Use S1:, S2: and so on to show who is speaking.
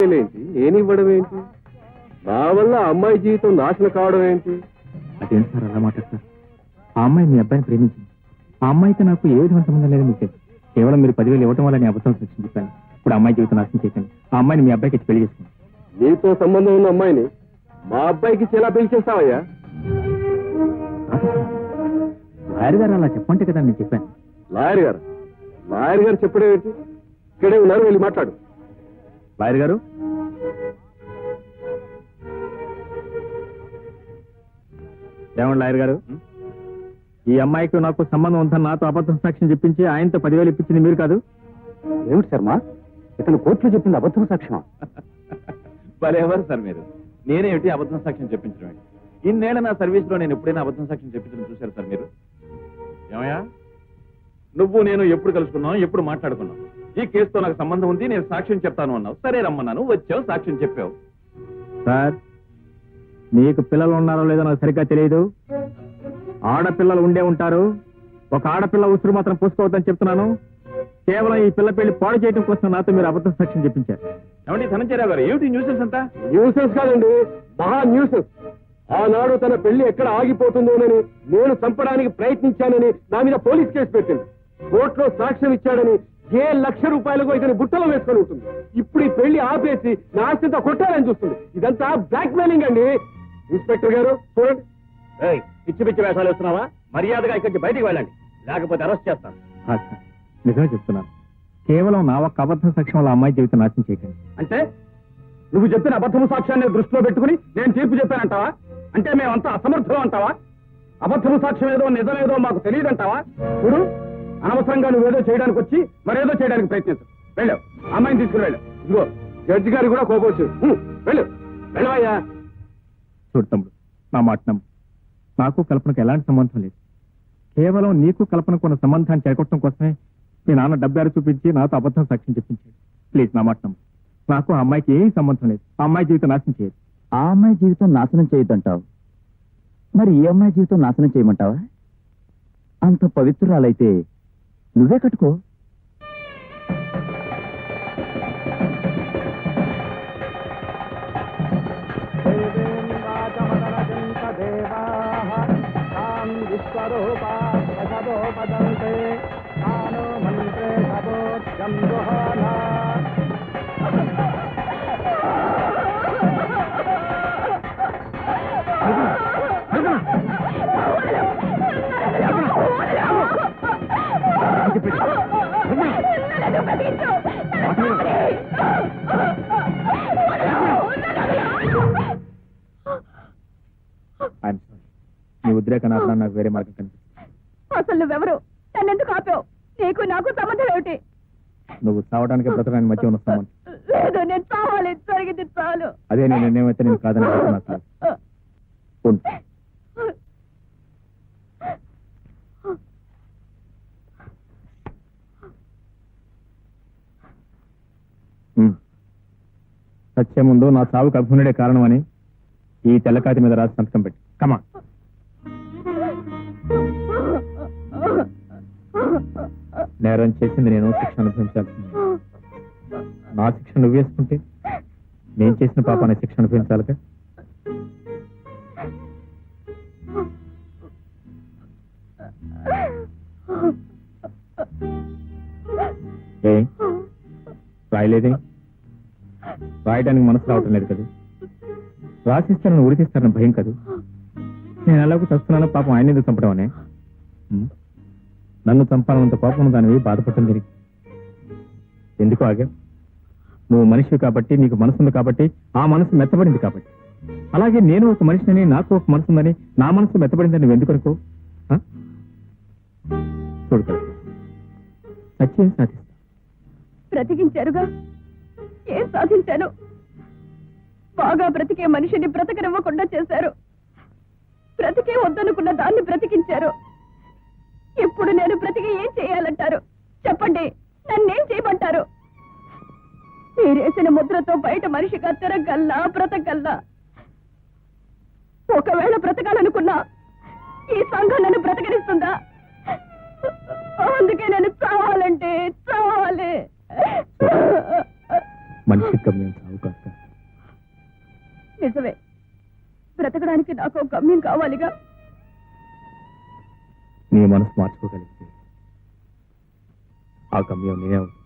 S1: File ఏంటి, నేను ఇవ్వడం ఏంటి, నా వల్ల అమ్మాయి జీవితం నాశనం కావడం ఏంటి?
S2: అదేంటి సార్ అలా మాట్లాడతారు? ఆ అమ్మాయి మీ అబ్బాయిని ప్రేమించింది. ఆ అమ్మాయితో నాకు ఏ విధమైన సంబంధం లేదని మీకు తెలుసు. కేవలం మీరు 10,000 ఇవ్వటం వల్ల నేను అబద్ధం సాక్ష్యం చెప్పాను. ఇప్పుడు అమ్మాయి జీవితం నాశనం చేయకండి. ఆ అమ్మాయిని మీ అబ్బాయికి పెళ్లి చేసుకోండి.
S1: నీతో సంబంధం ఉన్న అమ్మాయిని మా అబ్బాయికి ఎలా పెళ్లి చేస్తావయ్యా?
S2: లాయర్ గారు అలా చెప్పంటే కదా నేను చెప్పాను.
S1: లాయర్ గారు చెప్పడం ఏంటి? ఇక్కడే ఉన్నారు, వెళ్ళి మాట్లాడు.
S2: లాయర్ గారు, ఏమండి లాయర్ గారు, ఈ అమ్మాయికి నాకు సంబంధం ఉందని నాతో అబద్ధం సాక్ష్యం చెప్పించి ఆయనతో 10,000 ఇప్పించింది మీరు కాదు?
S1: ఏమిటి శర్మ, ఇతను కోర్టులో చెప్పింది అబద్ధం సాక్ష్యం?
S3: ఎవరు సార్ మీరు? నేనేమిటి అబద్ధం సాక్ష్యం చెప్పించడం? ఇన్నేళ్ల నా సర్వీస్ లో నేను ఎప్పుడైనా అబద్ధం సాక్ష్యం చెప్పించడం చూశారు సార్ మీరు? ఏమయ్యా, నువ్వు నేను ఎప్పుడు కలుసుకున్నావు, ఎప్పుడు మాట్లాడుకున్నావు? ఈ కేసుతో నాకు సంబంధం ఉంది, నేను సాక్ష్యం చెప్తాను అన్నావు. సరే రమ్మన్నాను, వచ్చావు, సాక్ష్యం చెప్పావు.
S2: సార్, మీకు పిల్లలు ఉన్నారో లేదో నాకు సరిగ్గా తెలియదు. ఆడపిల్లలు ఉండే ఉంటారు. ఒక ఆడపిల్ల ఉసురు మాత్రం పూసుకోవద్దని చెప్తున్నాను. కేవలం ఈ పిల్ల పెళ్లి పాడు చేయడం కోసం నాతో మీరు అబద్ధం సాక్ష్యం చెప్పించారు.
S3: ఏమండి ధనంజయరావు గారు, ఏమిటి న్యూసెన్స్ అంతా?
S1: న్యూసెన్స్ కాదండి, మహా న్యూసెన్స్. ఆనాడు తన పెళ్లి ఎక్కడ ఆగిపోతుందోనని నేను చంపడానికి ప్రయత్నించానని నా మీద పోలీస్ కేసు పెట్టింది. కోర్టులో సాక్ష్యం ఇచ్చాడని ₹1,00,000 ఇతని బుట్టలో వేసుకొని ఉంటుంది. ఇప్పుడు ఈ పెళ్లి ఆపేసి నా ఆస్తితో కొట్టాలని చూస్తుంది. ఇదంతా బ్లాక్ మెయిలింగ్ అండి. ఇన్స్పెక్టర్ గారు చూడండి.
S3: పిచ్చి పిచ్చి వేషాలు వేస్తున్నావా? మర్యాదగా ఇక్కడి నుంచి బయటికి వెళ్ళండి, లేకపోతే అరెస్ట్ చేస్తాను.
S2: నిజమే చెప్తున్నాను. కేవలం నా ఒక్క అబద్ధం సాక్ష్యం వల్ల అమ్మాయి జీవితం నాశనం చేయకండి.
S3: అంటే నువ్వు చెప్పిన అబద్ధము సాక్ష్యాన్ని దృష్టిలో పెట్టుకుని నేను తీర్పు చెప్పానంటావా? అంటే మేమంతా అసమర్థులం అంటావా? అబద్ధము సాక్ష్యం ఏదో నిజమేదో మాకు తెలియదంటావా? చూడు, అనవసరంగా నువ్వేదో చేయడానికి వచ్చి మరేదో చేయడానికి ప్రయత్నించు. వెళ్ళావు, అమ్మాయిని తీసుకుని వెళ్ళావు.
S1: ఇదిగో జడ్జి గారు కూడా కోపం వచ్చింది. వెళ్ళవయ్యా.
S2: చూడు తమ్ముడు, నా మాట నమ్ము. నాకు కల్పనకు ఎలాంటి సంబంధం లేదు. కేవలం నీకు కల్పనకు ఉన్న సంబంధాన్ని చేకొట్టడం కోసమే మీ నాన్న డబ్బారు చూపించి నాతో అబద్ధం సాక్ష్యం చెప్పించాడు. ప్లీజ్ నా మాట నమ్ము. నాకు ఆ అమ్మాయికి ఏం సంబంధం లేదు. ఆ అమ్మాయి జీవితం నాశనం చేయదు.
S4: ఆ అమ్మాయి జీవితం నాశనం చేయొద్దంటావు, మరి ఈ అమ్మాయి జీవితం నాశనం చేయమంటావా? అంత పవిత్రురాలైతే నువ్వే కట్టుకో.
S2: నీ ఉద్రేకం నాకు వేరే మార్గం కనిపిస్తుంది.
S5: అసలు నువ్వెవరు? నన్నెందుకు ఆపావు? నీకు నాకు సంబంధం ఏమిటి?
S2: నువ్వు చావడానికి బ్రతకడానికి మధ్య ఉన్న సంబంధం.
S5: లేదు, నేను చావాలి, జరిగింది చాలు.
S2: అదే నేను నిర్ణయమైతే నేను కాదని సత్యం ముందు నా చావుకు అభ్యునుడే కారణమని ఈ తెల్లకాతి మీద రాసి సంతకం పెట్టి కమా. నేరం చేసింది నేను, శిక్ష అనుభవించాల్సింది. నా శిక్ష నువ్వు వేసుకుంటే నేను చేసిన పాపాన్ని శిక్ష అనుభవించాలిగా. రాయలేదే, రాయడానికి మనసు రావటం లేదు కదా. రాసిస్తానని ఉరికిస్తానని భయం కాదు. నేను ఎలాగో చస్తున్నానో పాపం ఆయన ఎందుకు చంపడం అనే. నన్ను చంపాలన్నంత పాపం దానివి బాధపడటం జరిగింది. ఎందుకు ఆగా? నువ్వు మనిషివి కాబట్టి, నీకు మనసుంది కాబట్టి, ఆ మనసు మెత్తబడింది కాబట్టి. అలాగే నేను ఒక మనిషిని, నాకు ఒక మనసు ఉందని, నా మనసు మెత్తబడిందని నువ్వు ఎందుకు అనుకో? చూడు కదా, సత్యం సాధిస్తా.
S5: బ్రతికించారుగా, ఏం సాధించాను? బాగా బ్రతికే మనిషిని బ్రతకనివ్వకుండా చేశారు. బ్రతికే వద్దనుకున్న దాన్ని బ్రతికించారు. ఇప్పుడు నేను బ్రతికి ఏం చేయాలంటారు? చెప్పండి, నన్నేం చేయమంటారు? మీరేసిన ముద్రతో బయట మనిషిగా తిరగల్లా, బ్రతకల్లా. ఒకవేళ బ్రతకాలనుకున్నా ఈ సంఘం నన్ను బ్రతకనిస్తుందా? అందుకే నేను చావాలంటే చావాలి.
S2: మనిషి గమ్యం చావు కాదు.
S5: నిజమే, బ్రతకడానికి నాకు ఒక గమ్యం కావాలిగా.
S2: నీ మనసు మార్చుకోగలిగితే ఆ గమ్యం నేనే అవుతాను.